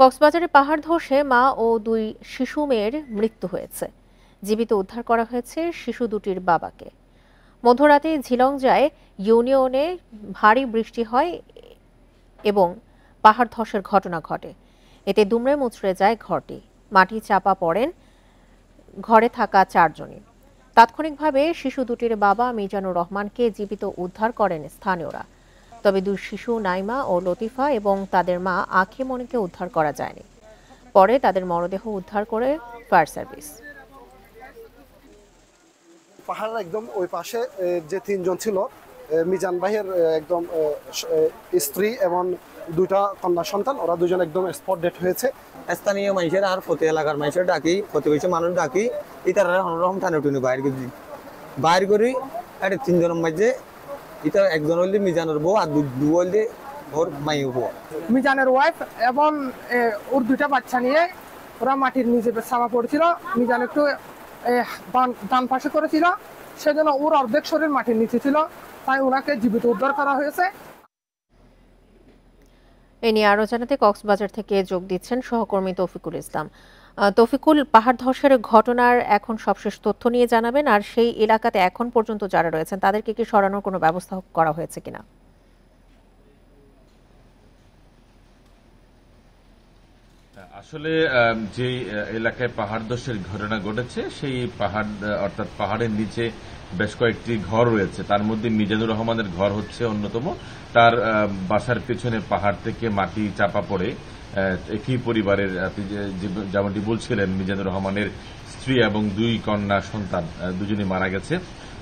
কক্সবাজারে পাহাড় ধসে মা ও দুই শিশু মেয়ের মৃত্যু হয়েছে। জীবিত উদ্ধার করা হয়েছে শিশু দুটির বাবাকে। মধ্যরাতে ঝিলংজায় ইউনিয়নে ভারী বৃষ্টি হয় এবং পাহাড় ধসের ঘটনা ঘটে। এতে দুমড়ে মুচড়ে যায় ঘরটি। মাটি চাপা পড়েন ঘরে থাকা চারজনই। তাৎক্ষণিকভাবে শিশু দুটির বাবা মিজানুর রহমানকে জীবিত উদ্ধার করেন স্থানীয়রা। তবে দুই শিশু নাইমা ও লতিফা এবং তাদের মা আঁখি মনিকে উদ্ধার করা যায়নি। পরে তাদের মরদেহ উদ্ধার করে ফায়ার সার্ভিস। পাহাড়ের একদম ওই পাশে যে তিনজন ছিল, মিজান ভাইয়ের একদম স্ত্রী এবং দুইটা কন্যা সন্তান, ওরা দুজন একদম স্পট ডেট হয়েছে। স্থানীয় মানুষের আর প্রতি এলাকার মানুষের ডাকি, প্রতিবেশী মানুষ ডাকি, ইতারা হনরকম টানে টুনি বাইর করি এটা তিনজনের মাঝে। এটা একজন হইলে মিজানের বউ আর দু হইলে ওর মাইও বউ। মিজানের ওয়াইফ এবং ওর দুইটা বাচ্চা নিয়ে ওরা মাটির নিচে চাপা পড়েছিল। মিজান একটু ডান পাশে করেছিল, সেজন্য ওর অর্ধেক শরীর মাটির নিচে ছিল, তাই ওনাকে জীবিত উদ্ধার করা হয়েছে। এ নিয়ে আরো জানাতে কক্সবাজার থেকে যোগ দিচ্ছেন সহকর্মী তৌফিকুল ইসলাম। তৌফিকুল, পাহাড় ধসের ঘটনার এখন সবশেষ তথ্য নিয়ে জানাবেন, আর সেই এলাকাতে এখন পর্যন্ত যারা রয়েছেন তাদেরকে কি সরানোর কোনো ব্যবস্থা করা হয়েছে কিনা? আসলে যে এলাকায় পাহাড় ধসের ঘটনা ঘটেছে সেই পাহাড় অর্থাৎ পাহাড়ের নিচে বেশ কয়েকটি ঘর রয়েছে। তার মধ্যে মিজানুর রহমানের ঘর হচ্ছে অন্যতম। তার বাসার পেছনে পাহাড় থেকে মাটি চাপা পড়ে একই পরিবারের, যেমনটি বলছিলেন, মিজানুর রহমানের স্ত্রী এবং দুই কন্যা সন্তান দুজনই মারা গেছে।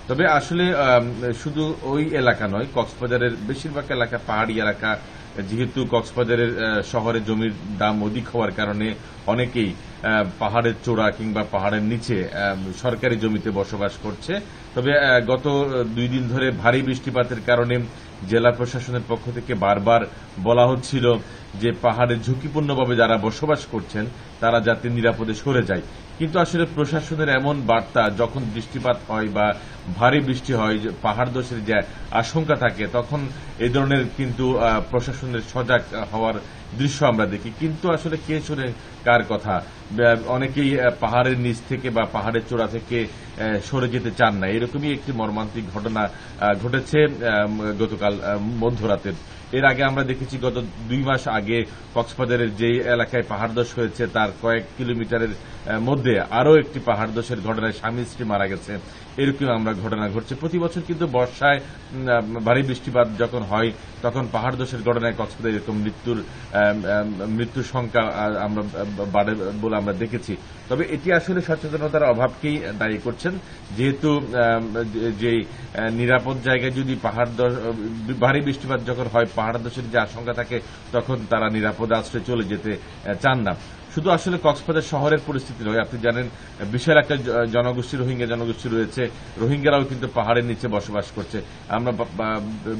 তবে আসলে শুধু ওই এলাকা নয়, কক্সবাজারের বেশিরভাগ এলাকা পাহাড়ি এলাকা। যেহেতু কক্সবাজারের শহরে জমির দাম অধিক হওয়ার কারণে অনেকেই পাহাড়ের চূড়া কিংবা পাহাড়ের নিচে সরকারি জমিতে বসবাস করছে। তবে গত 2 দিন ধরে ভারী বৃষ্টিপাতের কারণে জেলা প্রশাসনের পক্ষ থেকে বারবার বলা হচ্ছিল যে পাহাড়ে ঝুঁকিপূর্ণভাবে যারা বসবাস করছেন তারা যাতে নিরাপদে সরে যায়। কিন্তু আসলে প্রশাসনের এমন বার্তা, যখন বৃষ্টিপাত হয় বা ভারী বৃষ্টি হয়, পাহাড় ধসের যে আশঙ্কা থাকে, তখন এই ধরনের কিন্তু প্রশাসনের সজাগ হওয়ার দৃশ্য আমরা দেখি। কিন্তু আসলে কে শুনে কার কথা? অনেকেই পাহাড়ের নিচ থেকে বা পাহাড়ের চূড়া থেকে সরে যেতে চান না। এরকমই একটি মর্মান্তিক ঘটনা ঘটেছে গতকাল মধ্যরাতে। এর আগে আমরা দেখেছি গত 2 মাস আগে কক্সবাজারের যে এলাকায় পাহাড় ধস হয়েছে তার কয়েক কিলোমিটারের মধ্যে আরও একটি পাহাড় ধসের ঘটনায় স্বামী স্ত্রী মারা গেছে। এরকম আমরা ঘটনা ঘটছে প্রতি বছর। কিন্তু বর্ষায় ভারী বৃষ্টিপাত যখন হয় তখন পাহাড় ধসের ঘটনায় কক্সবাজারে এরকম মৃত্যুর সংখ্যা আমরা বাড়ে বলে আমরা দেখেছি। তবে এটি আসলে সচেতনতার অভাবকেই দায়ী করছেন। যেহেতু যে নিরাপদ জায়গায় যদি ভারী বৃষ্টিপাত যখন হয়, পাহাড় ধসের যে আশঙ্কা থাকে, তখন তারা নিরাপদ আশ্রয়ে চলে যেতে চান না। শুধু আসলে কক্সবাজার শহরের পরিস্থিতি নয়, আপনি জানেন বিশাল একটা জনগোষ্ঠী, রোহিঙ্গা জনগোষ্ঠী রয়েছে। রোহিঙ্গারাও কিন্তু পাহাড়ের নিচে বসবাস করছে। আমরা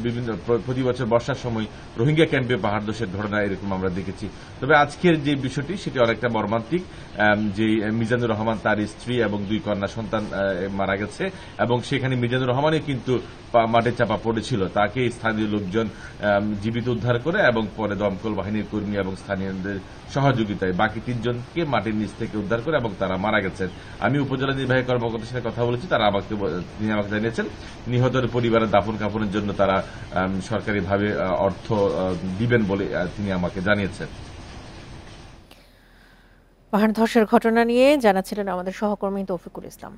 বিভিন্ন প্রতি বছর বর্ষার সময় রোহিঙ্গা ক্যাম্পে পাহাড় ধসের ঘটনা এরকম আমরা দেখেছি। তবে আজকের যে বিষয়টি সেটি অনেকটা মর্মান্তিক। যে মিজানুর রহমান, তার স্ত্রী এবং 2 কন্যা সন্তান মারা গেছে এবং সেখানে মিজানুর রহমানও কিন্তু মাঠে চাপা পড়েছিল। তাকে স্থানীয় লোকজন জীবিত উদ্ধার করে এবং পরে দমকল বাহিনীর কর্মী এবং স্থানীয়দের সহযোগিতায় বাকি 3 জনকে মাটির নিচ থেকে উদ্ধার করে এবং তারা মারা গেছেন। আমি উপজেলা নির্বাহী কর্মকর্তার সাথে কথা বলেছি, তিনি আমাকে জানিয়েছেন নিহতের পরিবারের দাফন কাফনের জন্য তারা সরকারিভাবে অর্থ দিবেন বলে তিনি আমাকে জানিয়েছেন। পাহাড় ধসের ঘটনা নিয়ে জানাচ্ছিলেন আমাদের সহকর্মী তৌফিকুল ইসলাম।